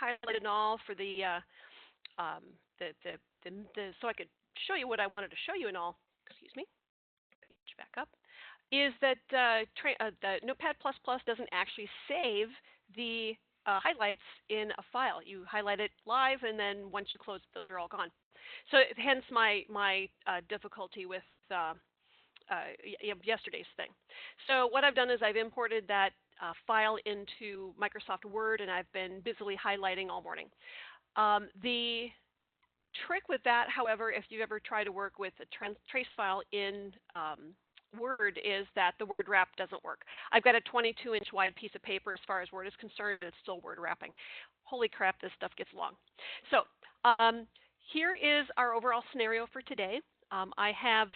highlighted and all for so I could show you what I wanted to show you and all. Excuse me. Page back up. Is that the Notepad++ doesn't actually save the highlights in a file. You highlight it live, and then once you close, those are all gone. So hence my difficulty with yesterday's thing. So what I've done is I've imported that file into Microsoft Word, and I've been busily highlighting all morning. The trick with that, however, if you ever try to work with a trace file in Word, is that the word wrap doesn't work. I've got a 22-inch wide piece of paper as far as Word is concerned, and it's still word wrapping. Holy crap, this stuff gets long. So here is our overall scenario for today. I have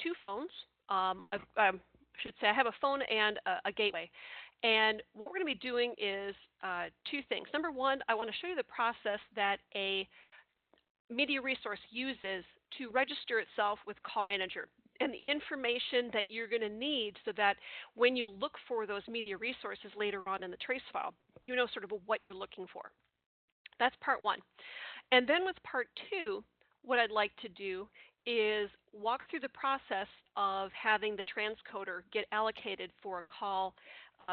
2 phones. I should say I have a phone and a gateway. And what we're going to be doing is 2 things. Number one, I want to show you the process that a media resource uses to register itself with Call Manager and the information that you're going to need so that when you look for those media resources later on in the trace file, you know sort of what you're looking for. That's part 1. And then with part 2, what I'd like to do is walk through the process of having the transcoder get allocated for a call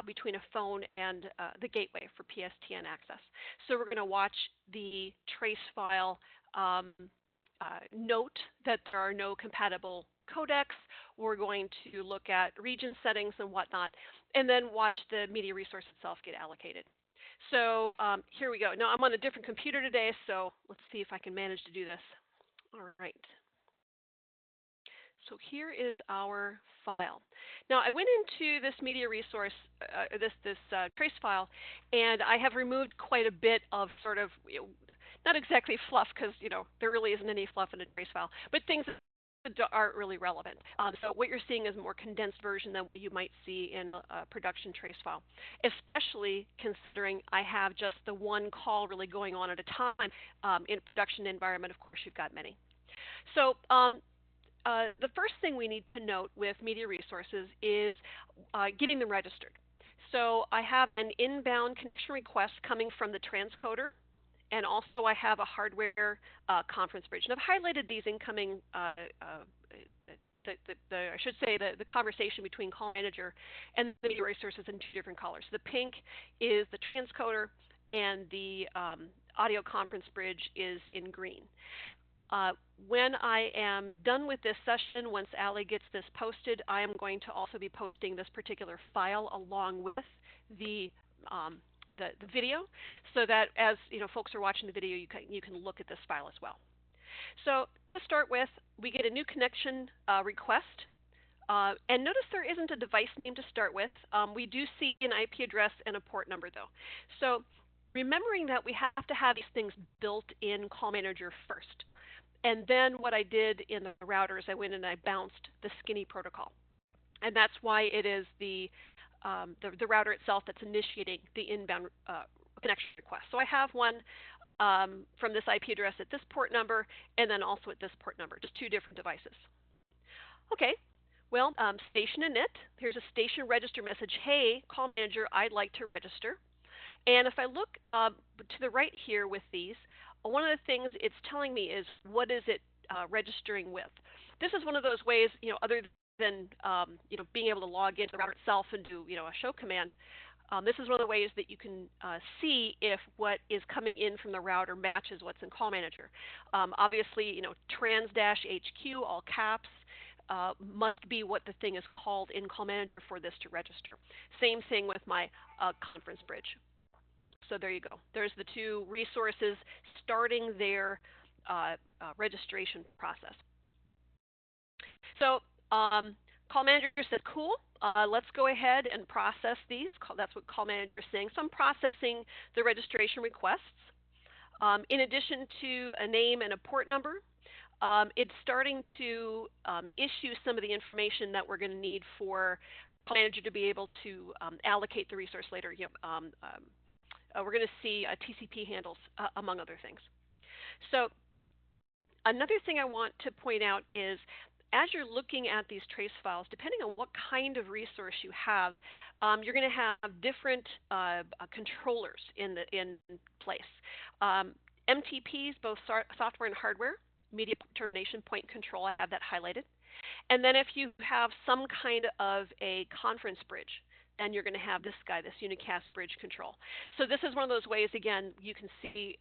between a phone and the gateway for PSTN access. So we're going to watch the trace file note that there are no compatible codecs. We're going to look at region settings and whatnot, and then watch the media resource itself get allocated. So here we go. Now I'm on a different computer today, so let's see if I can manage to do this. All right. So here is our file. Now I went into this media resource, this trace file, and I have removed quite a bit of sort of, not exactly fluff, because there really isn't any fluff in a trace file, but things that aren't really relevant. So what you're seeing is a more condensed version than what you might see in a production trace file, especially considering I have just the one call really going on at a time. In a production environment, of course, you've got many. So the first thing we need to note with media resources is getting them registered. So I have an inbound connection request coming from the transcoder, and also I have a hardware conference bridge. And I've highlighted these incoming, I should say, the conversation between Call Manager and the media resources in 2 different colors. The pink is the transcoder, and the audio conference bridge is in green. When I am done with this session, once Allie gets this posted, I am going to also be posting this particular file along with the video, so that as folks are watching the video, you can look at this file as well. So to start with, we get a new connection request, and notice there isn't a device name to start with. We do see an IP address and a port number though. So remembering that we have to have these things built in Call Manager first. And then what I did in the router is I went and I bounced the skinny protocol. And that's why it is the router itself that's initiating the inbound connection request. So I have one from this IP address at this port number, and then also at this port number, just 2 different devices. Okay, well, station init, here's a station register message. Hey, Call Manager, I'd like to register. And if I look to the right here with these, one of the things it's telling me is what is it registering with. This is one of those ways, other than being able to log into the router itself and do a show command. This is one of the ways that you can see if what is coming in from the router matches what's in Call Manager. Obviously, trans-HQ, all caps, must be what the thing is called in Call Manager for this to register. Same thing with my conference bridge. So there you go. There's the 2 resources starting their registration process. So Call Manager said, cool, let's go ahead and process these. That's what Call Manager is saying. So I'm processing the registration requests. In addition to a name and a port number, it's starting to issue some of the information that we're going to need for Call Manager to be able to allocate the resource later. We're going to see TCP handles, among other things. So another thing I want to point out is as you're looking at these trace files, depending on what kind of resource you have, you're going to have different controllers in place. MTPs, both software and hardware, media termination point control, I have that highlighted. And then if you have some kind of a conference bridge, then you're going to have this guy, this unicast bridge control. So this is one of those ways, again, you can see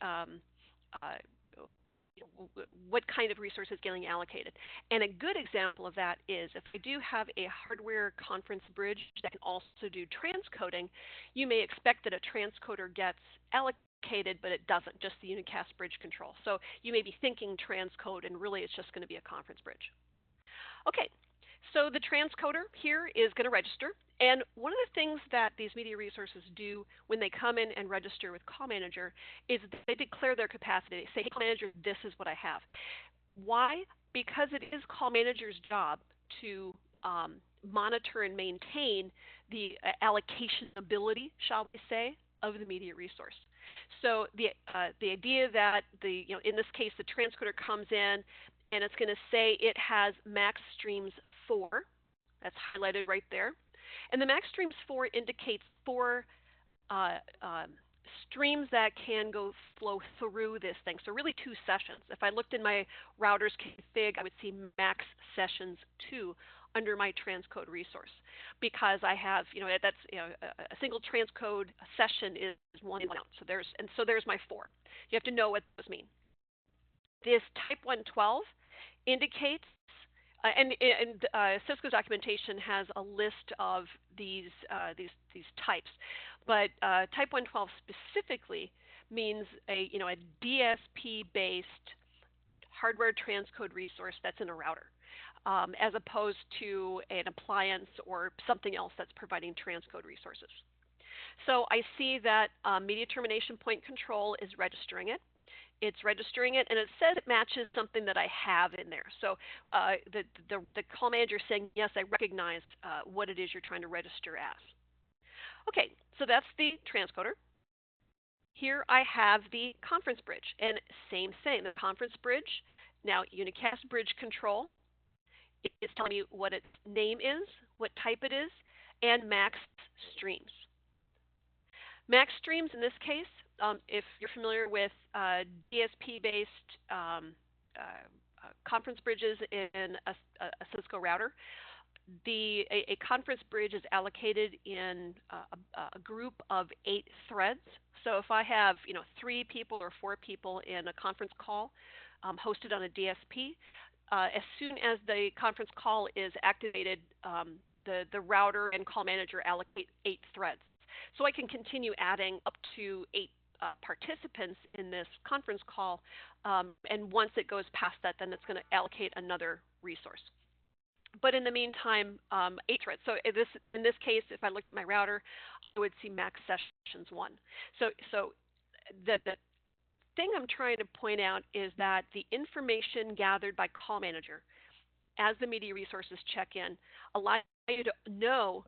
what kind of resource is getting allocated. And a good example of that is if I do have a hardware conference bridge that can also do transcoding, you may expect that a transcoder gets allocated, but it doesn't, just the unicast bridge control. So you may be thinking transcode, and really it's just going to be a conference bridge. Okay, so the transcoder here is going to register. And one of the things that these media resources do when they come in and register with Call Manager is they declare their capacity. They say, hey, Call Manager, this is what I have. Why? Because it is Call Manager's job to monitor and maintain the allocation ability, shall we say, of the media resource. So the idea that in this case, the transcoder comes in and it's going to say it has max streams 4. That's highlighted right there. And the max streams 4 indicates 4 streams that can flow through this thing. So really 2 sessions. If I looked in my router's config, I would see max sessions 2 under my transcode resource, because I have, that's a single transcode session is 1 in 1 out. So there's my 4. You have to know what those mean. This type 112 indicates, and Cisco's documentation has a list of these types, but type 112 specifically means a DSP-based hardware transcode resource that's in a router, as opposed to an appliance or something else that's providing transcode resources. So I see that media termination point control is registering it. It's registering it, and it says it matches something that I have in there. So the call manager is saying, yes, I recognized what it is you're trying to register as. Okay, so that's the transcoder. Here I have the conference bridge, and same thing, the conference bridge. Now unicast bridge control is telling me what its name is, what type it is, and max streams. Max streams in this case, if you're familiar with DSP-based conference bridges in a Cisco router, a conference bridge is allocated in a group of 8 threads. So if I have 3 people or 4 people in a conference call hosted on a DSP, as soon as the conference call is activated, the router and call manager allocate 8 threads. So I can continue adding up to 8 participants in this conference call, and once it goes past that, then it's going to allocate another resource. But in the meantime, 8 threads. So in this case, if I look at my router, I would see max sessions 1. So the thing I'm trying to point out is that the information gathered by call manager as the media resources check in allow you to know,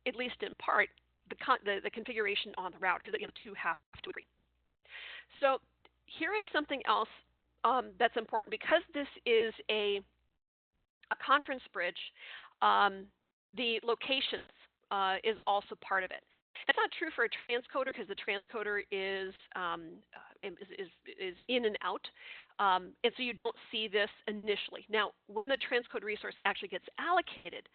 at least in part, the configuration on the router, because the two have to agree. So here is something else that's important. Because this is a conference bridge, the locations is also part of it. That's not true for a transcoder, because the transcoder is in and out, and so you don't see this initially. Now, when the transcode resource actually gets allocated,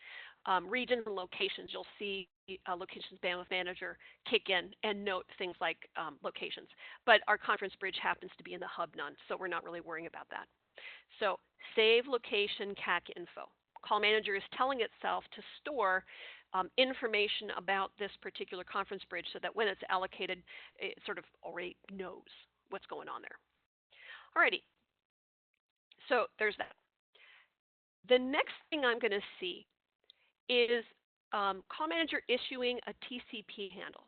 regions and locations, you'll see Locations Bandwidth Manager kick in and note things like locations. But our conference bridge happens to be in the hub none, so we're not really worrying about that. So save location CAC info. Call Manager is telling itself to store information about this particular conference bridge, so that when it's allocated, it sort of already knows what's going on there. Alrighty, so there's that. The next thing I'm going to see is Call Manager issuing a TCP handle.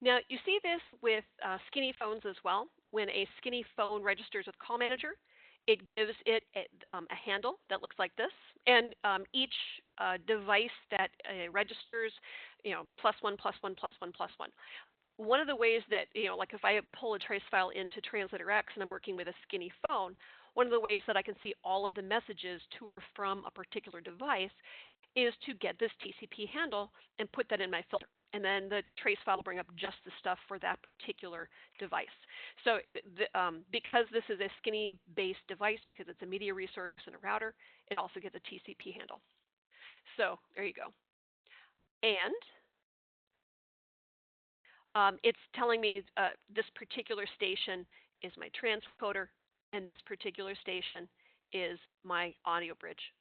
Now, you see this with skinny phones as well. When a skinny phone registers with Call Manager, it gives it a handle that looks like this, and each device that registers, +1, +1, +1, +1. One of the ways that, like if I pull a trace file into Translator X and I'm working with a skinny phone, one of the ways that I can see all of the messages to or from a particular device is to get this TCP handle and put that in my filter. And then the trace file will bring up just the stuff for that particular device. So because this is a skinny-based device, because it's a media resource and a router, it also gets a TCP handle. So there you go. And it's telling me this particular station is my transcoder, and this particular station is my audio bridge.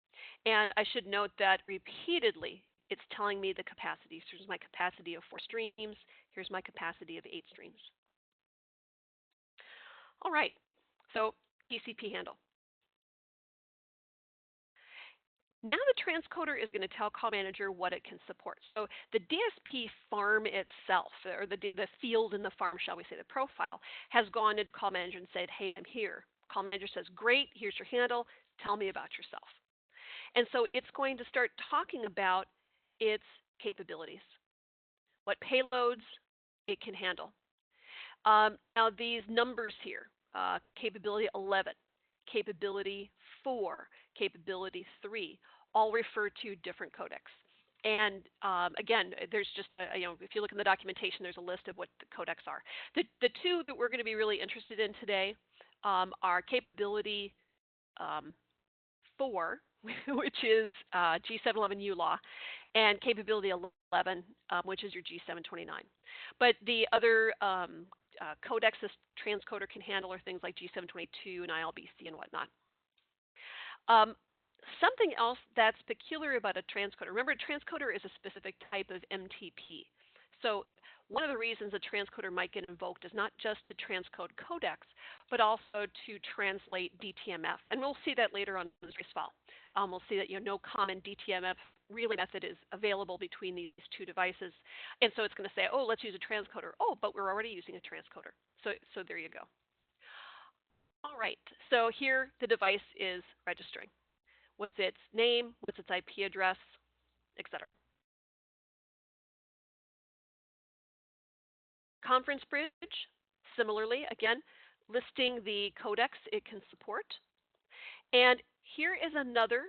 And I should note that repeatedly, it's telling me the capacity. So here's my capacity of 4 streams. Here's my capacity of 8 streams. All right, so TCP handle. Now the transcoder is going to tell Call Manager what it can support. So the DSP farm itself, or the field in the farm, shall we say, the profile, has gone to Call Manager and said, hey, I'm here. Call Manager says, great, here's your handle. Tell me about yourself. And so it's going to start talking about its capabilities, what payloads it can handle. Now these numbers here, capability 11, capability 4, capability 3, all refer to different codecs. And again, there's just, if you look in the documentation, there's a list of what the codecs are. The two that we're going to be really interested in today are capability 4, which is G711 ULAW, and capability 11, which is your G729. But the other codecs this transcoder can handle are things like G722 and ILBC and whatnot. Something else that's peculiar about a transcoder, remember a transcoder is a specific type of MTP. So one of the reasons a transcoder might get invoked is not just to transcode codecs, but also to translate DTMF. And we'll see that later on in the trace file. We'll see that no common DTMF relay method is available between these two devices. And so it's going to say, oh, let's use a transcoder. Oh, but we're already using a transcoder. So there you go. All right, so here the device is registering. What's its name, what's its IP address, etc. Conference bridge, similarly, again, listing the codecs it can support. And here is another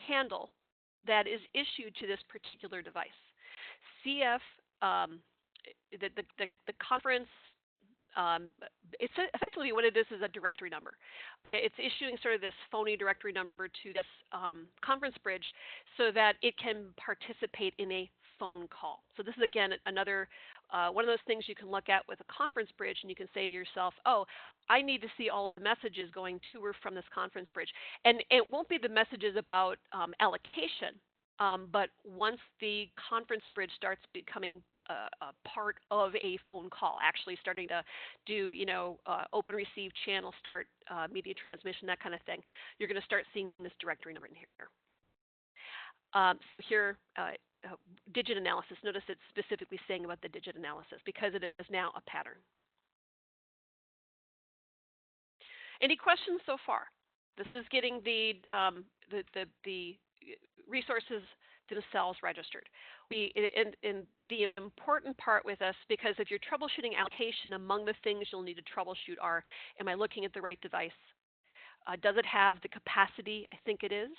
handle that is issued to this particular device. CF, the conference, it's effectively what it is a directory number. It's issuing sort of this phony directory number to this conference bridge so that it can participate in a phone call. So this is, again, another one of those things you can look at with a conference bridge, and you can say to yourself, oh, I need to see all the messages going to or from this conference bridge. And it won't be the messages about allocation, but once the conference bridge starts becoming a part of a phone call, actually starting to do, open receive channel, start media transmission, that kind of thing, you're going to start seeing this directory number in here. Here, digit analysis. Notice it's specifically saying about the digit analysis because it is now a pattern. Any questions so far? This is getting the resources themselves registered. And the important part with us, because if you're troubleshooting allocation, among the things you'll need to troubleshoot are, am I looking at the right device? Does it have the capacity I think it is?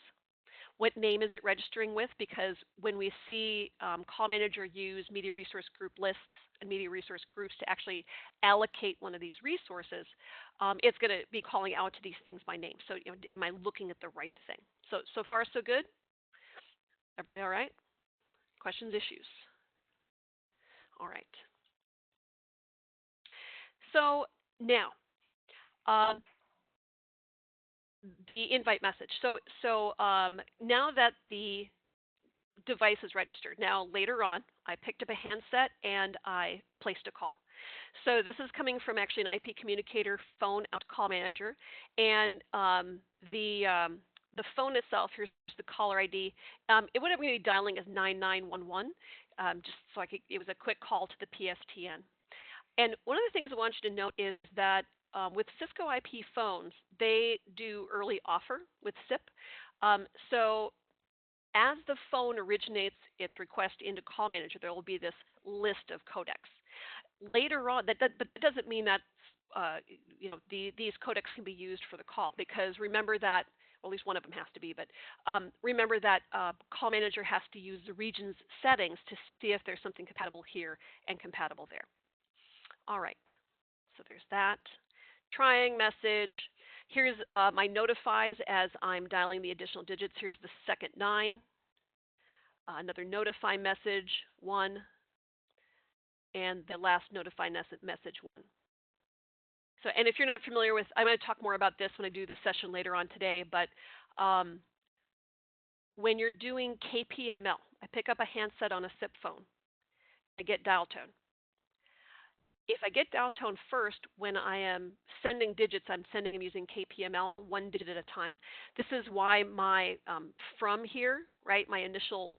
What name is it registering with? Because when we see Call Manager use media resource group lists and media resource groups to actually allocate one of these resources, it's going to be calling out to these things by name. So, am I looking at the right thing? So far, so good? Everybody all right? Questions, issues? All right. So now, the invite message. So now that the device is registered, now later on, I picked up a handset and I placed a call. So this is coming from actually an IP communicator phone out to Call Manager, and the phone itself, here's the caller ID. What I'm going to be dialing is 9911, just so it was a quick call to the PSTN. And one of the things I want you to note is that with Cisco IP phones, they do early offer with SIP. So as the phone originates its request into Call Manager, there will be this list of codecs. Later on, but that doesn't mean that these codecs can be used for the call, because remember that, well, at least one of them has to be, but remember that call manager has to use the region's settings to see if there's something compatible here and compatible there. All right, so there's that. Trying message. Here's my notifies as I'm dialing the additional digits. Here's the second 9. Another notify message, 1. And the last notify message, 1. So, and if you're not familiar with, I'm going to talk more about this when I do the session later on today, but when you're doing KPML, I pick up a handset on a SIP phone, I get dial tone. If I get dial tone first, when I am sending digits, I'm sending them using KPML, 1 digit at a time. This is why my from here, right, my initial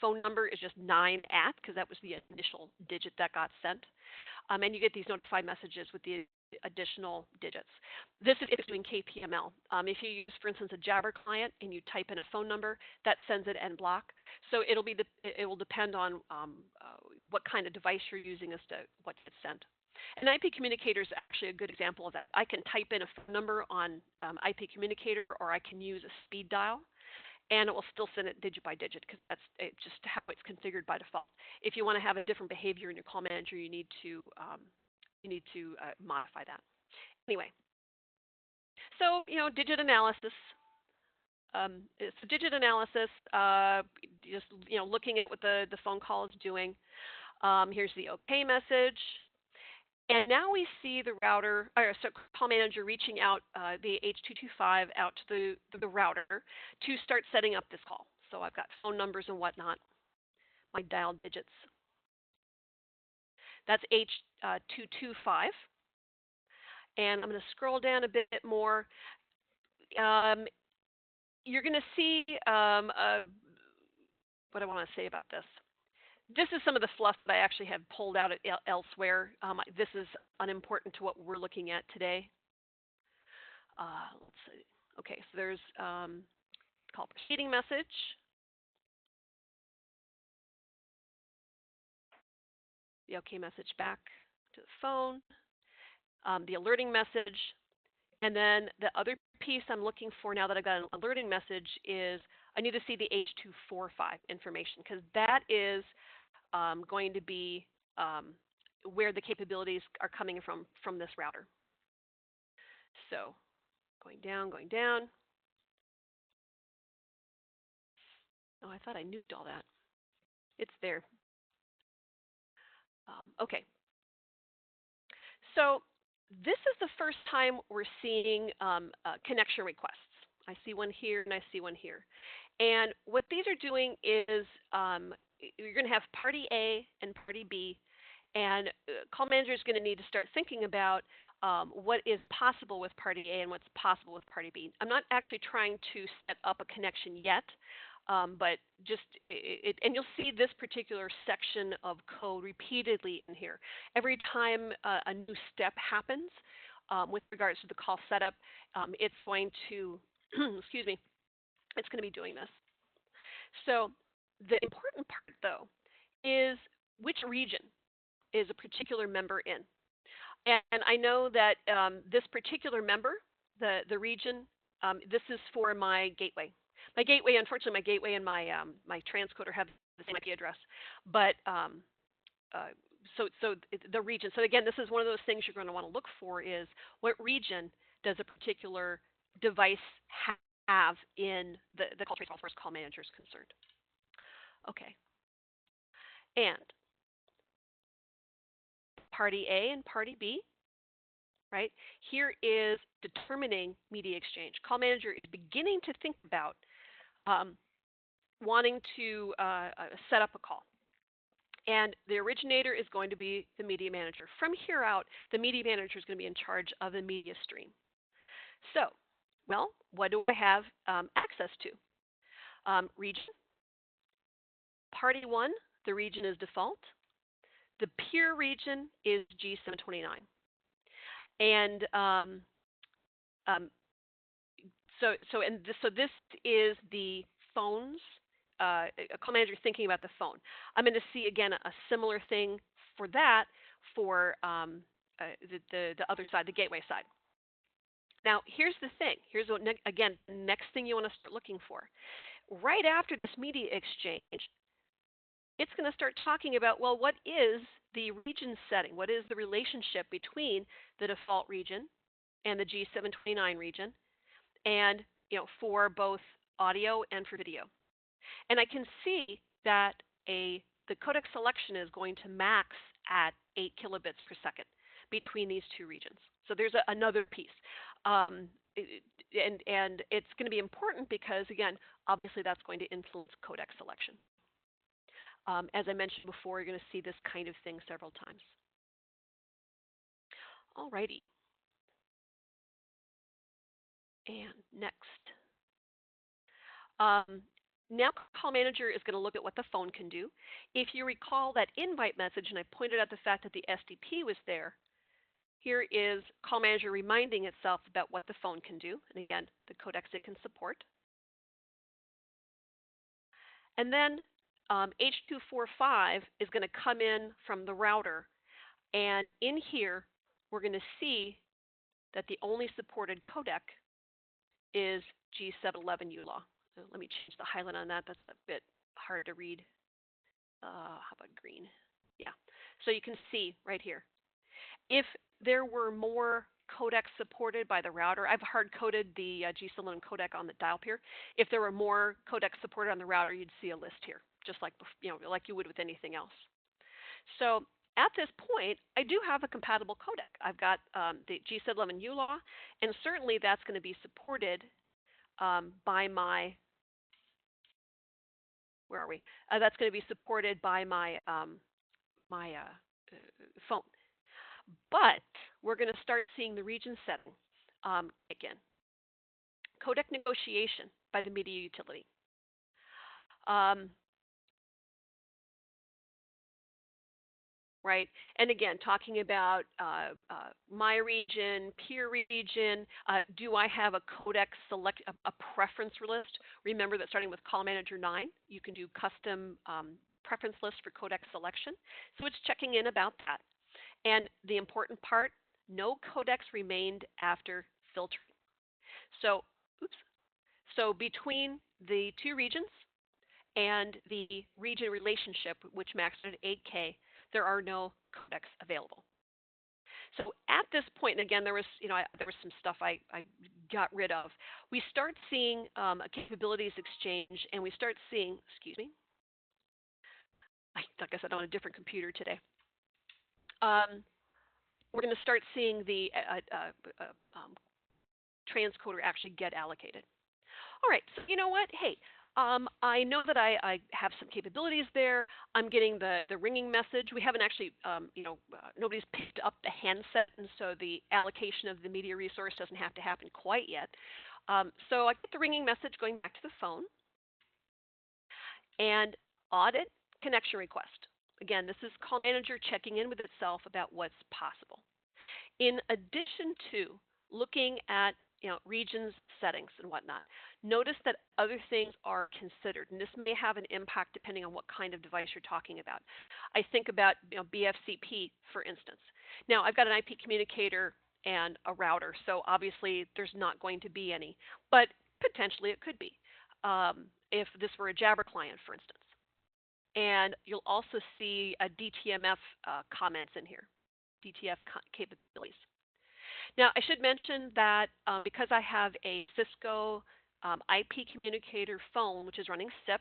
phone number is just 9 at, because that was the initial digit that got sent. And you get these notified messages with the additional digits. This is if it's doing KPML. If you use, for instance, a Jabber client and you type in a phone number, that sends it en bloc. So it will depend on what kind of device you're using as to what gets sent. An IP communicator is actually a good example of that. I can type in a phone number on IP communicator, or I can use a speed dial, and it will still send it digit by digit, because that's just how it's configured by default. If you want to have a different behavior in your call manager, you need to modify that. Anyway, so digit analysis. It's a digit analysis, just looking at what the phone call is doing. Here's the OK message. And now we see the router, so call manager reaching out the H225 out to the router to start setting up this call. So I've got phone numbers and whatnot, my dial digits. That's H225. And I'm going to scroll down a bit more. You're going to see what I want to say about this. This is some of the fluff that I actually have pulled out elsewhere. This is unimportant to what we're looking at today. Let's see. Okay, so there's call proceeding message. The OK message back to the phone. The alerting message. And then the other piece I'm looking for now that I've got an alerting message is I need to see the H245 information, because that is going to be where the capabilities are coming from this router. So going down, going down. Oh, I thought I nuked all that. It's there. Okay. So this is the first time we're seeing connection requests. I see one here and I see one here. And what these are doing is you're going to have party A and party B, and call manager is going to need to start thinking about what is possible with party A and what's possible with party B. I'm not actually trying to set up a connection yet, but just and you'll see this particular section of code repeatedly in here. Every time a new step happens with regards to the call setup, it's going to, excuse me, it's going to be doing this. So the important part, though, is which region is a particular member in. And I know that this particular member, the region, this is for my gateway. My gateway, unfortunately, my gateway and my transcoder have the same IP address. But so the region. So again, this is one of those things you're going to want to look for is what region does a particular device have in the call trace as far as call manager is concerned. Okay. And party A and party B, right? Here is determining media exchange. Call manager is beginning to think about wanting to set up a call. And the originator is going to be the media manager. From here out, the media manager is going to be in charge of the media stream. So, well, what do I have access to? Region. Party 1, the region is default. The peer region is G729. And so this is the phones, a call manager thinking about the phone. I'm going to see, again, a similar thing for that for the other side, the gateway side. Now, here's the thing. Here's what, again, next thing you want to start looking for. Right after this media exchange, it's going to start talking about, well, what is the region setting? What is the relationship between the default region and the G729 region, and for both audio and for video? And I can see that the codec selection is going to max at 8 kilobits per second between these two regions. So there's another piece. And it's going to be important because, again, obviously that's going to influence codec selection. As I mentioned before, you're going to see this kind of thing several times. All righty. And next. Now Call Manager is going to look at what the phone can do. If you recall that invite message, and I pointed out the fact that the SDP was there, here is Call Manager reminding itself about what the phone can do, and again, the codecs it can support. And then H.245 is going to come in from the router, and in here, we're going to see that the only supported codec is G711 ULAW. Let me change the highlight on that. That's a bit hard to read. How about green? Yeah. So you can see right here. If there were more codecs supported by the router, I've hard-coded the G711 codec on the dial here. If there were more codecs supported on the router, you'd see a list here, just like like you would with anything else. So at this point, I do have a compatible codec. I've got the G711 ULAW, and certainly that's going to be supported by my, where are we? That's going to be supported by my phone. But we're going to start seeing the region setting again. Codec negotiation by the media utility. Right, and again, talking about my region, peer region. Do I have a codec select, a preference list? Remember that starting with Call Manager 9, you can do custom preference list for codec selection. So it's checking in about that. And the important part, no codecs remained after filtering. So, so between the two regions and the region relationship, which maxed at 8K, there are no codecs available. So at this point, and again, there was some stuff I got rid of. We start seeing a capabilities exchange, and we start seeing, excuse me, like I said, on a different computer today. We're going to start seeing the transcoder actually get allocated. All right, so you know what? Hey, I know that I have some capabilities there. I'm getting the ringing message. We haven't actually, nobody's picked up the handset, and so the allocation of the media resource doesn't have to happen quite yet. So I get the ringing message going back to the phone. And audit connection request. Again, this is Call Manager checking in with itself about what's possible. In addition to looking at regions, settings, and whatnot, notice that other things are considered, and this may have an impact depending on what kind of device you're talking about. I think about BFCP, for instance. Now, I've got an IP communicator and a router, so obviously there's not going to be any, but potentially it could be if this were a Jabber client, for instance. And you'll also see a DTMF comments in here, DTF capabilities. Now, I should mention that because I have a Cisco IP communicator phone, which is running SIP,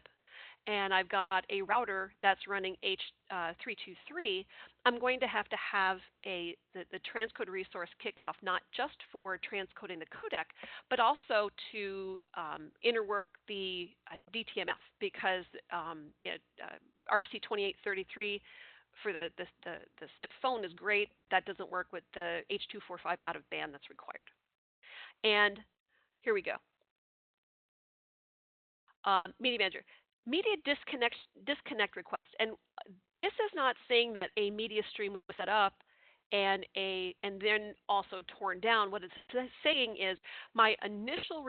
and I've got a router that's running H.323, I'm going to have the transcoder resource kicked off, not just for transcoding the codec, but also to interwork the DTMF, because RC2833 for the SIP phone is great. That doesn't work with the H.245 out of band that's required. And here we go. Media Manager. Media disconnect request. And this is not saying that a media stream was set up and then also torn down. What it's saying is my initial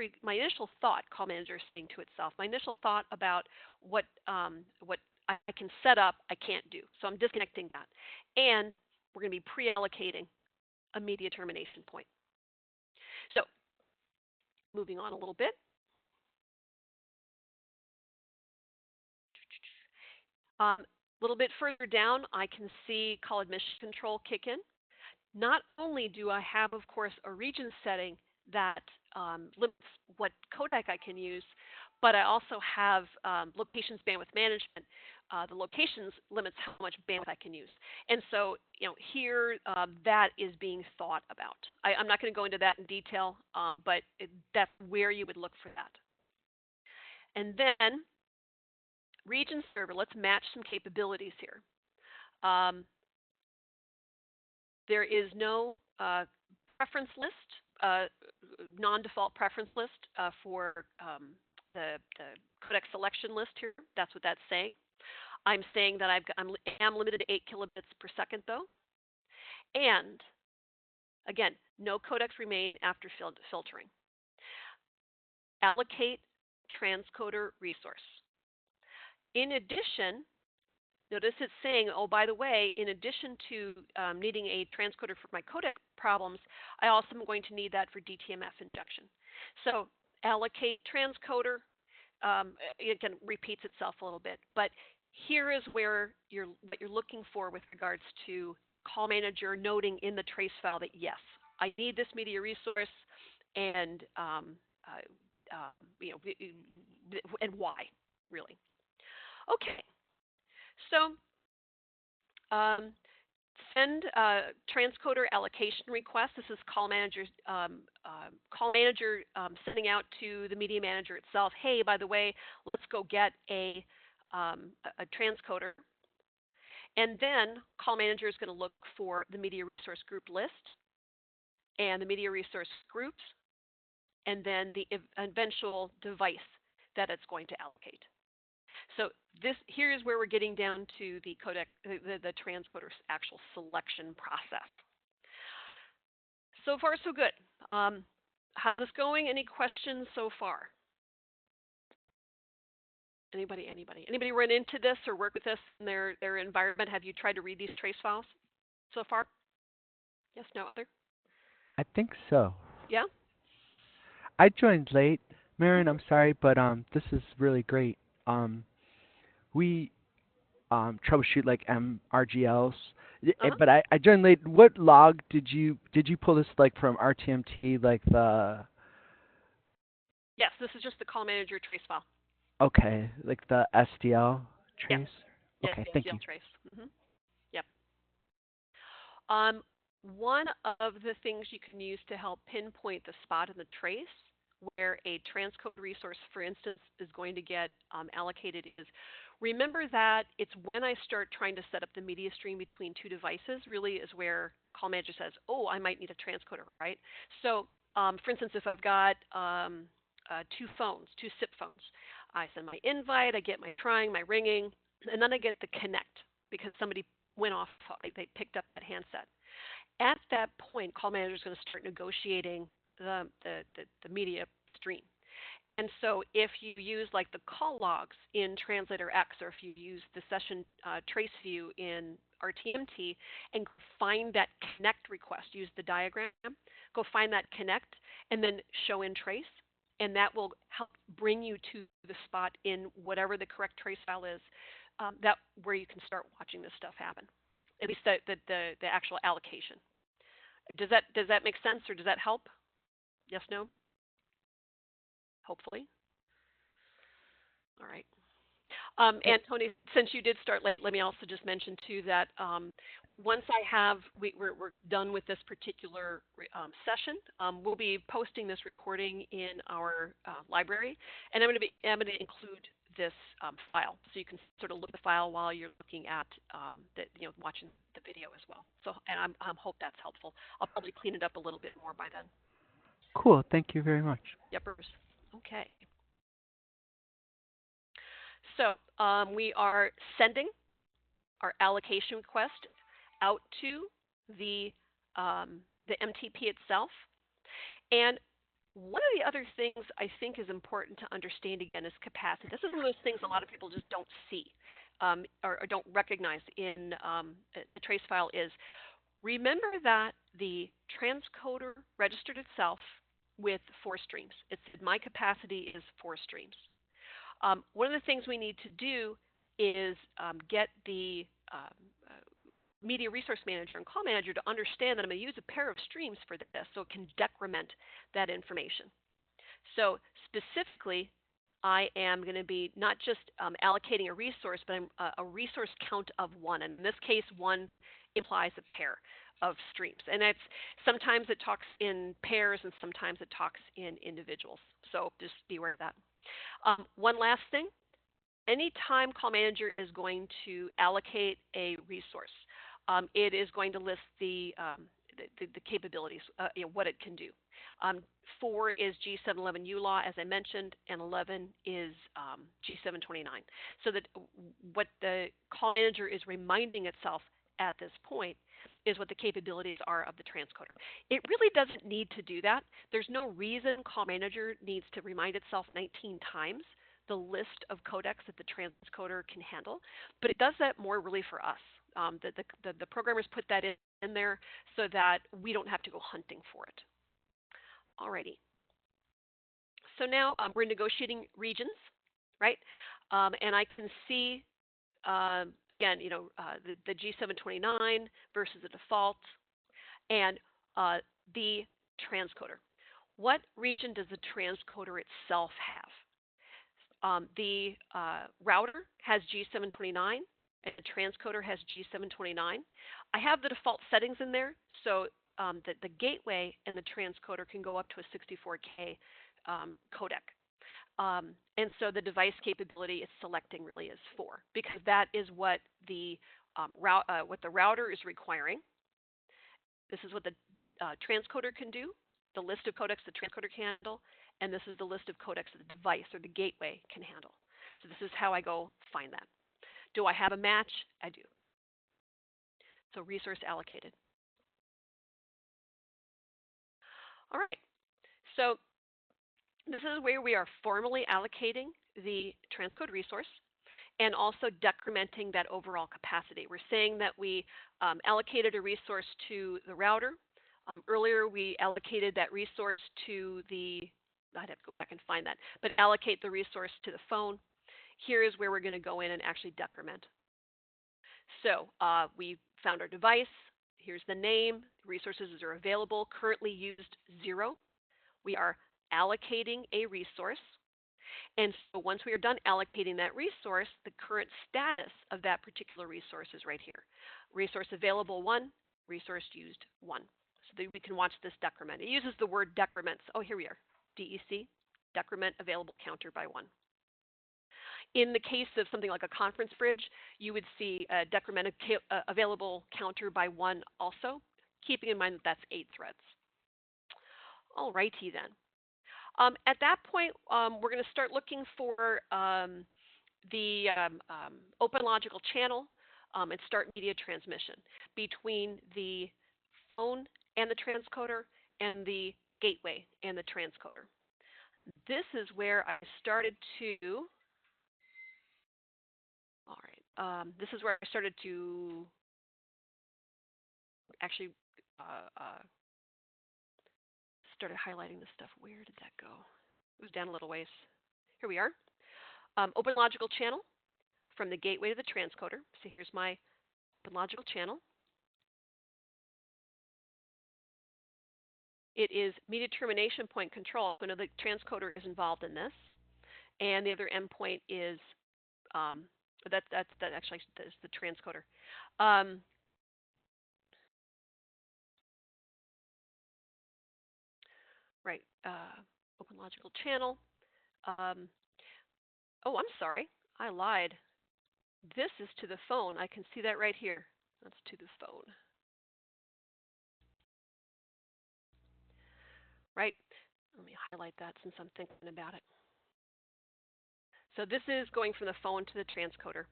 thought, Call Manager is saying to itself, my initial thought about what I can set up, I can't do. So I'm disconnecting that. And we're going to be pre-allocating a media termination point. So moving on a little bit. A little bit further down, I can see call admission control kick in. Not only do I have, of course, a region setting that limits what codec I can use, but I also have locations bandwidth management. The locations limits how much bandwidth I can use. And so, here that is being thought about. I'm not going to go into that in detail, but that's where you would look for that. And then region server, let's match some capabilities here. There is no preference list, non-default preference list for the codec selection list here. That's what that's saying. I'm saying that I am limited to 8 kilobits per second though. And again, no codecs remain after filtering. Allocate transcoder resource. In addition, notice it's saying, oh, by the way, in addition to needing a transcoder for my codec problems, I also am going to need that for DTMF injection. So allocate transcoder, again, repeats itself a little bit. But here is where what you're looking for with regards to call manager noting in the trace file that, yes, I need this media resource, and and why, really. Okay. So send transcoder allocation request. This is call manager sending out to the media manager itself. Hey, by the way, let's go get a transcoder. And then call manager is going to look for the media resource group list and the media resource groups, and then the eventual device that it's going to allocate. So here is where we're getting down to the codec, the transcoder's actual selection process. So far, so good. How's this going? Any questions so far? Anybody run into this or work with this in their environment? Have you tried to read these trace files so far? Yes, no, other? I think so. Yeah? I joined late. Maren, I'm sorry, but this is really great. We troubleshoot like MRGLs, but I joined late. What log did you pull this like from RTMT, like the? Yes, this is just the call manager trace file. Okay, like the SDL trace. Yes. Okay, Yes, thank SDL you. trace. Yep. One of the things you can use to help pinpoint the spot in the trace where a transcode resource, for instance, is going to get allocated is, remember that it's when I start trying to set up the media stream between two devices really is where call manager says, oh, I might need a transcoder, right? So, for instance, if I've got two SIP phones, I send my invite, I get my trying, my ringing, and then I get the connect because somebody went off, they picked up that handset. At that point, call manager is going to start negotiating the media stream. And so if you use like the call logs in Translator X, or if you use the session trace view in RTMT and find that connect request, use the diagram, go find that connect, and then show in trace, and that will help bring you to the spot in whatever the correct trace file is, that where you can start watching this stuff happen, at least the actual allocation. Does that make sense, or does that help? Yes, no? Hopefully. All right. And Tony, since you did start, let me also just mention too that once we're done with this particular session, we'll be posting this recording in our library, and I'm going to include this file, so you can sort of look at the file while you're looking at watching the video as well. So, and I hope that's helpful. I'll probably clean it up a little bit more by then. Cool. Thank you very much. Yep, Bruce. Okay. So we are sending our allocation request out to the MTP itself. And one of the other things I think is important to understand again is capacity. This is one of those things a lot of people just don't see or don't recognize in the trace file is Remember that the transcoder registered itself with 4 streams. It said my capacity is 4 streams. One of the things we need to do is get the media resource manager and call manager to understand that I'm going to use a pair of streams for this so it can decrement that information. So specifically, I am going to be not just allocating a resource, but a resource count of 1. And in this case, 1 implies a pair of streams. And it's sometimes it talks in pairs and sometimes it talks in individuals. So just be aware of that. One last thing. Anytime call manager is going to allocate a resource, it is going to list the capabilities, what it can do. 4 is G711 ULAW, as I mentioned, and 11 is G729. So that what the call manager is reminding itself at this point is what the capabilities are of the transcoder. It really doesn't need to do that. There's no reason call manager needs to remind itself 19 times the list of codecs that the transcoder can handle, but it does that more really for us. The programmers put that in there so that we don't have to go hunting for it. Alrighty. So now we're negotiating regions, right? And I can see, again, the G729 versus the default, and the transcoder. What region does the transcoder itself have? The router has G729, and the transcoder has G729. I have the default settings in there, so the gateway and the transcoder can go up to a 64K codec. And so the device capability is selecting really is 4, because that is what the router is requiring. This is what the transcoder can do, the list of codecs the transcoder can handle, and this is the list of codecs that the device or the gateway can handle. So this is how I go find that. Do I have a match? I do. So resource allocated. All right. So this is where we are formally allocating the transcode resource and also decrementing that overall capacity. We're saying that we allocated a resource to the router. Earlier, we allocated that resource to the, I'd have to go back and find that, but allocate the resource to the phone. Here is where we're going to go in and actually decrement. So we found our device. Here's the name. Resources are available. Currently used 0. We are allocating a resource. And so once we are done allocating that resource, the current status of that particular resource is right here. Resource available 1, resource used 1. So that we can watch this decrement. It uses the word decrements. Oh, here we are. DEC, decrement available counter by 1. In the case of something like a conference bridge, you would see a decrement available counter by 1 also, keeping in mind that that's 8 threads. All righty then. At that point, we're going to start looking for the open logical channel and start media transmission between the phone and the transcoder and the gateway and the transcoder. This is where I started to, all right, this is where I started to actually started highlighting this stuff. Where did that go? It was down a little ways. Here we are. Open logical channel from the gateway to the transcoder. So here's my open logical channel. It is media termination point control. So I know the transcoder is involved in this, and the other endpoint is that actually is the transcoder. Right, open logical channel. Oh, I'm sorry, I lied. This is to the phone. I can see that right here. That's to the phone. Right, let me highlight that since I'm thinking about it. So this is going from the phone to the transcoder.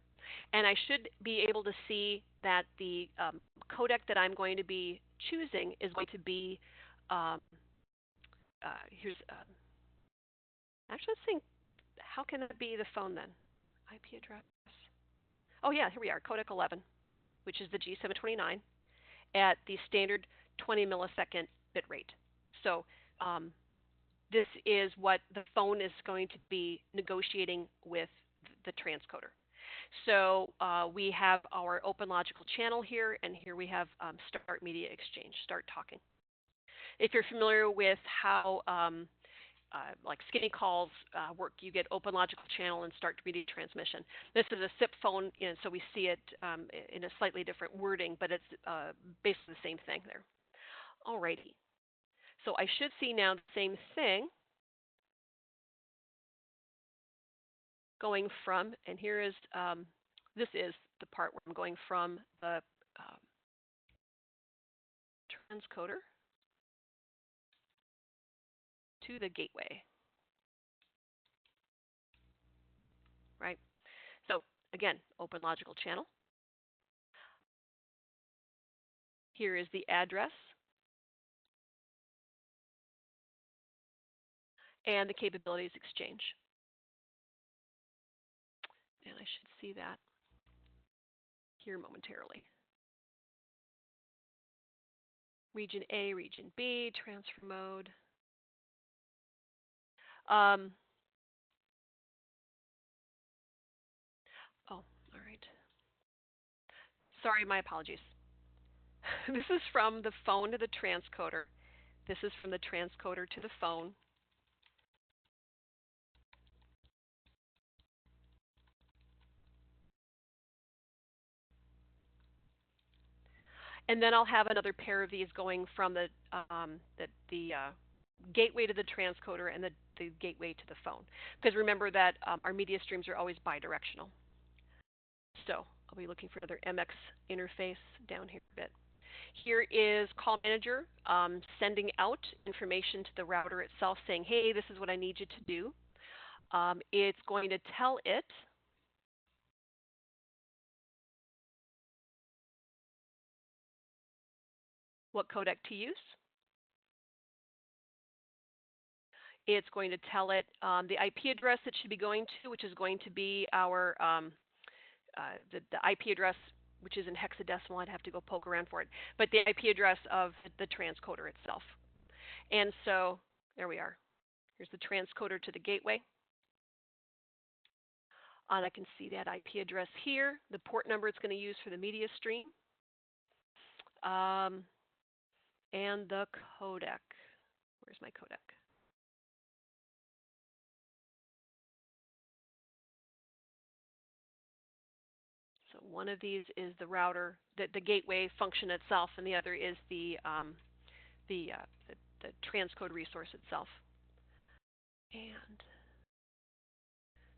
And I should be able to see that the codec that I'm going to be choosing is going to be, here's, actually let's think, how can it be the phone then? IP address. Oh yeah, here we are, codec 11, which is the G729. at the standard 20 millisecond bit rate. So this is what the phone is going to be negotiating with the transcoder. So we have our open logical channel here, and here we have start media exchange, start talking. If you're familiar with how like skinny calls work, you get open logical channel and start media transmission. This is a SIP phone, so we see it in a slightly different wording, but it's basically the same thing there. Alrighty. So I should see now the same thing going from, and here is, this is the part where I'm going from the transcoder to the gateway, right? So again, open logical channel. Here is the address and the capabilities exchange. And I should see that here momentarily. Region A, region B, transfer mode. Oh, all right. Sorry, my apologies. This is from the phone to the transcoder. This is from the transcoder to the phone. And then I'll have another pair of these going from the gateway to the transcoder and the gateway to the phone. Because remember that our media streams are always bidirectional. So I'll be looking for another MX interface down here a bit. Here is Call Manager sending out information to the router itself saying, hey, this is what I need you to do. It's going to tell it what codec to use. It's going to tell it the IP address it should be going to, which is going to be our the IP address, which is in hexadecimal. I'd have to go poke around for it, but the IP address of the transcoder itself. And so there we are. Here's the transcoder to the gateway. And I can see that IP address here, the port number it's going to use for the media stream, and the codec. Where's my codec? So one of these is the router, the gateway function itself, and the other is the transcode resource itself. And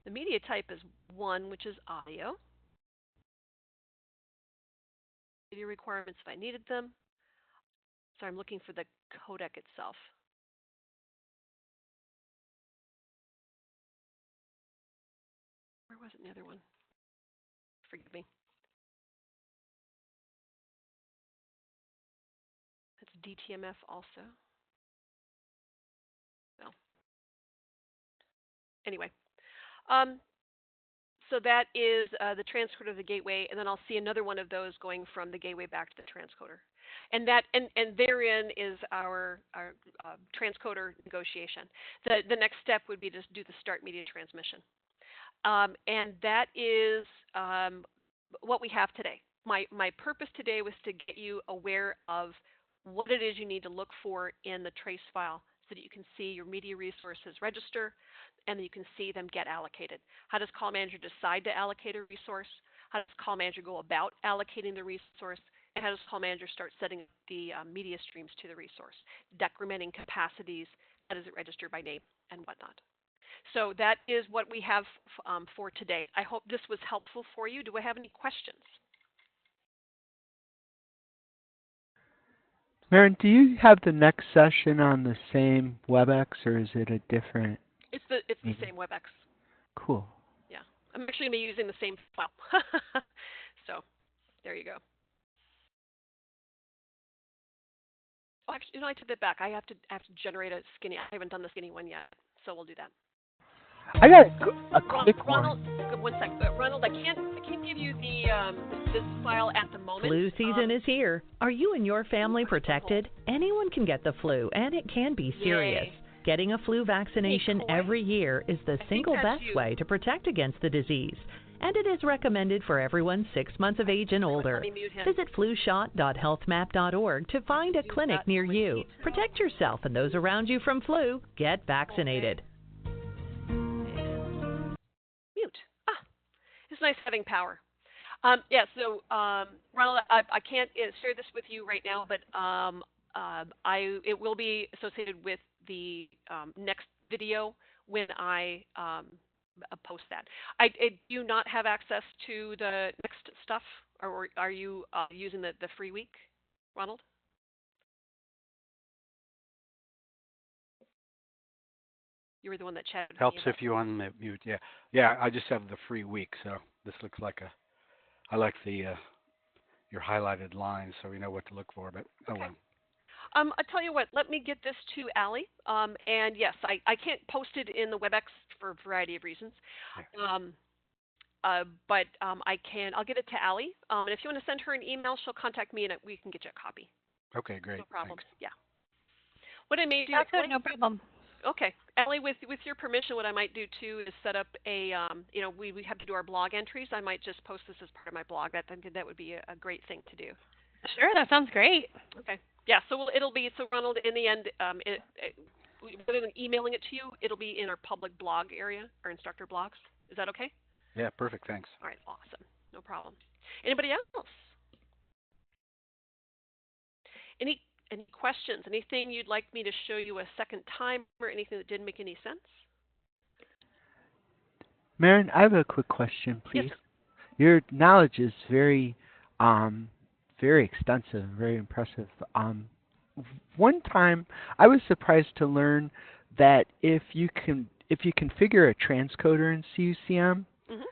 the media type is 1, which is audio. Media requirements if I needed them. So I'm looking for the codec itself. Where was it in the other one? Forgive me. That's DTMF also. Well, anyway. So that is the transcoder of the gateway, and then I'll see another one of those going from the gateway back to the transcoder. And that and therein is our transcoder negotiation. The next step would be to do the start media transmission. And that is what we have today. My purpose today was to get you aware of what it is you need to look for in the trace file so that you can see your media resources register and you can see them get allocated. How does Call Manager decide to allocate a resource? How does Call Manager go about allocating the resource? And how does Call Manager start setting the media streams to the resource? Decrementing capacities, how does it register by name, and whatnot. So that is what we have for today. I hope this was helpful for you. Do I have any questions? Maren, do you have the next session on the same WebEx, or is it a different? It's the same WebEx. Cool. Yeah, I'm actually going to be using the same file. So there you go. Oh, actually, I took that back. I have to generate a skinny. I haven't done the skinny one yet, so we'll do that. I got a quick Ronald, one. one sec. Ronald, I can't give you the this file at the moment. Flu season is here. Are you and your family protected? Anyone can get the flu, and it can be serious. Yay. Getting a flu vaccination every year is the single best way to protect against the disease. And it is recommended for everyone 6 months of age and older. Visit flushot.healthmap.org to find a clinic near you. Protect yourself and those around you from flu. Get vaccinated. Mute. It's nice having power. Ronald, I can't share this with you right now, but it will be associated with the next video when I post that. Do you not have access to the next stuff, or are you using the free week, Ronald? You were the one that chatted. Helps if you unmute. Yeah. I just have the free week, so this looks like I like the your highlighted lines, so we know what to look for. But okay. I'll tell you what. Let me get this to Allie. And yes, I can't post it in the WebEx for a variety of reasons. Yeah. But I'll get it to Allie. And if you want to send her an email, she'll contact me, and we can get you a copy. Okay, great. No problem. Thanks. Yeah. What I may do. That's good. No problem. Okay, Allie, with your permission, what I might do too is set up a, we have to do our blog entries. I might just post this as part of my blog. That would be a great thing to do. Sure, that sounds great. Okay, yeah. So Ronald, in the end, rather than emailing it to you, it'll be in our public blog area, our instructor blogs. Is that okay? Yeah, perfect. Thanks. All right, awesome. No problem. Anybody else? Any questions? Anything you'd like me to show you a second time, or anything that didn't make any sense? Maren, I have a quick question, please. Yes, sir. Your knowledge is very extensive, very impressive. One time, I was surprised to learn that if you configure a transcoder in CUCM, mm-hmm.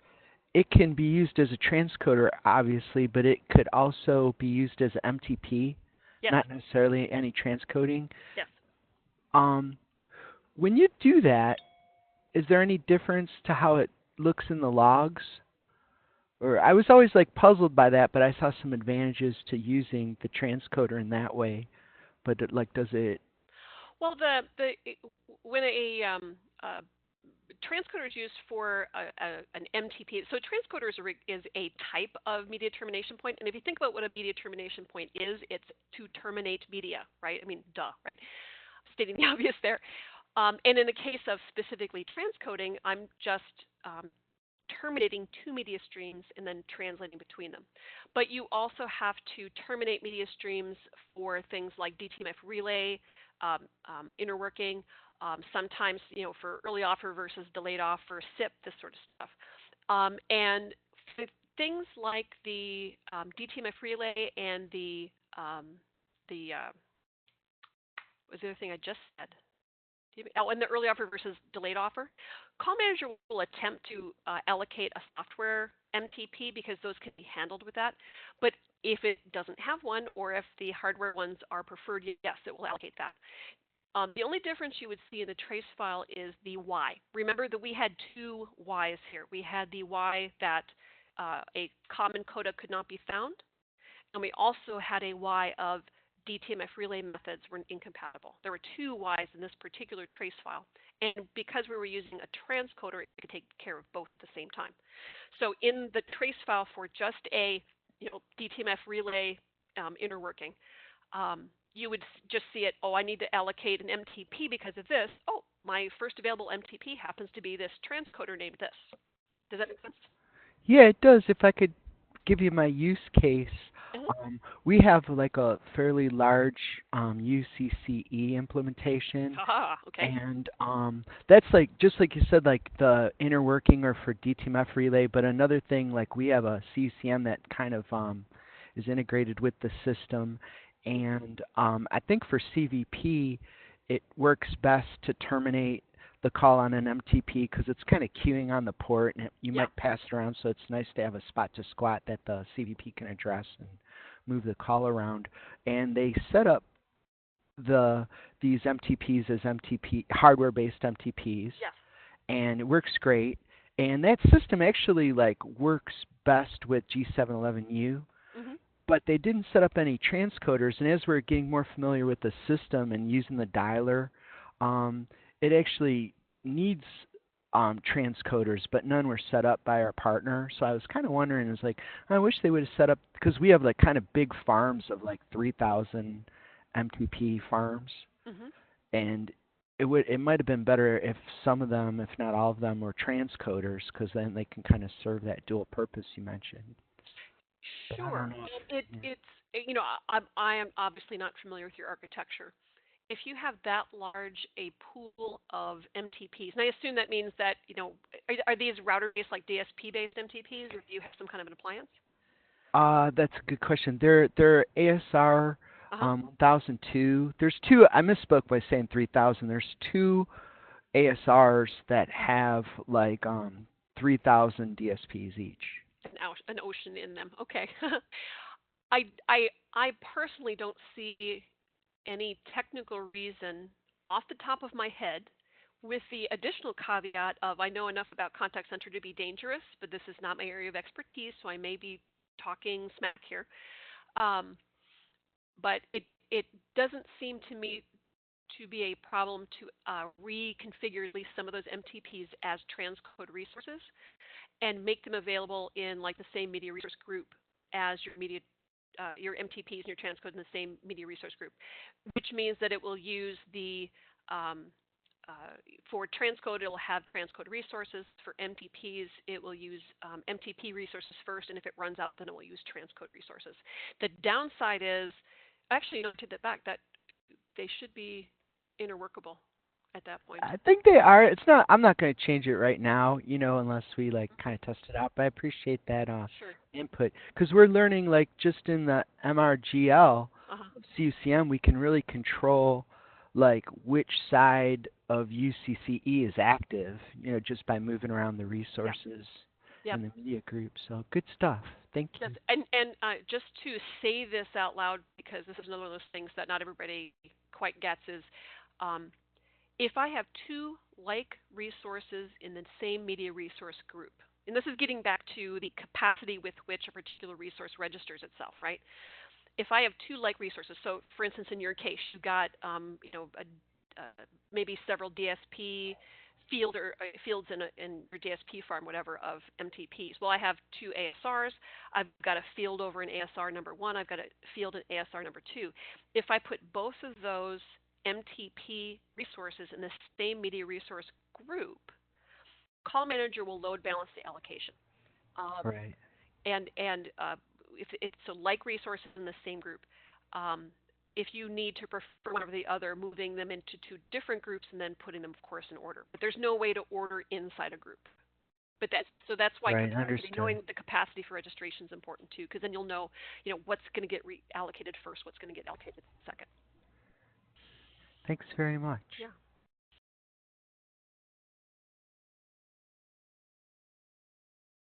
it can be used as a transcoder, obviously, but it could also be used as an MTP. Yes. Not necessarily any transcoding. Yes. When you do that, is there any difference to how it looks in the logs? Or I was always puzzled by that, but I saw some advantages to using the transcoder in that way. But does it? Well, when a transcoder is used for an MTP. So a transcoder is a type of media termination point. And if you think about what a media termination point is, it's to terminate media, right? I mean, duh, right? Stating the obvious there. And in the case of specifically transcoding, I'm just terminating two media streams and then translating between them. But you also have to terminate media streams for things like DTMF relay, inner working, sometimes, for early offer versus delayed offer, SIP, this sort of stuff. And for things like the DTMF relay and the what was the other thing I just said? And the early offer versus delayed offer. Call Manager will attempt to allocate a software MTP because those can be handled with that. But if it doesn't have one, or if the hardware ones are preferred, yes, it will allocate that. The only difference you would see in the trace file is the Y. Remember that we had two Ys here. We had the Y that a common codec could not be found, and we also had a Y of DTMF relay methods were incompatible. There were two Ys in this particular trace file, and because we were using a transcoder, it could take care of both at the same time. So in the trace file for just a DTMF relay inner working, you would just see it, I need to allocate an MTP because of this. Oh, my first available MTP happens to be this transcoder named this. Does that make sense? Yeah, it does. If I could give you my use case, we have a fairly large UCCE implementation. Okay. And that's just like you said, the inner working or for DTMF relay. But another thing, we have a CUCM that kind of is integrated with the system. And I think for CVP, it works best to terminate the call on an MTP because it's kind of queuing on the port, and you might pass it around, so it's nice to have a spot to squat that the CVP can address and move the call around. And they set up these MTPs as hardware-based MTPs, yes. And it works great. And that system actually works best with G711U, Mm-hmm. but they didn't set up any transcoders. And as we're getting more familiar with the system and using the dialer, it actually needs transcoders, but none were set up by our partner. So I was kind of wondering, it's like, I wish they would have set up, because we have like kind of big farms of like 3,000 MTP farms, Mm-hmm. and it might have been better if some of them, if not all of them, were transcoders, because then they can kind of serve that dual purpose you mentioned. But I Sure. don't know. It's I am obviously not familiar with your architecture. If you have that large a pool of MTPs, and I assume that means that are these router-based like DSP-based MTPs, or do you have some kind of an appliance? That's a good question. They're ASR Uh-huh. 1002. There's two. I misspoke by saying 3000. There's two ASRs that have like 3000 DSPs each. An ocean in them. Okay. I personally don't see any technical reason off the top of my head, with the additional caveat of I know enough about contact center to be dangerous, but this is not my area of expertise, so I may be talking smack here. But it doesn't seem to me to be a problem to reconfigure at least some of those MTPs as transcode resources and make them available in like the same media resource group as your MTPs and your transcodes in the same media resource group, which means that it will use the for transcode, it will have transcode resources. For MTPs, it will use MTP resources first, and if it runs out, then it will use transcode resources. The downside is, actually, no, take that back, that they should be interworkable at that point. I think they are. It's not. I'm not going to change it right now, unless we like kind of test it out. But I appreciate that Sure. input, because we're learning like just in the MRGL CUCM, we can really control like which side of UCCE is active, just by moving around the resources in the media group. So good stuff. Thank you. Yes. And just to say this out loud, because this is another one of those things that not everybody quite gets, is if I have two like resources in the same media resource group, and this is getting back to the capacity with which a particular resource registers itself, right? If I have two like resources, so for instance, in your case, you've got maybe several DSP fields in your DSP farm, whatever, of MTPs. Well, I have two ASRs. I've got a field over in ASR number 1. I've got a field in ASR number 2. If I put both of those MTP resources in the same media resource group, Call Manager will load balance the allocation. Right. And if it's a like resources in the same group, if you need to prefer one over the other, moving them into two different groups and then putting them, of course, in order. But there's no way to order inside a group. But that's why knowing the capacity for registration is important too, because then you'll know, what's going to get reallocated first, what's going to get allocated second. Thanks very much. Yeah.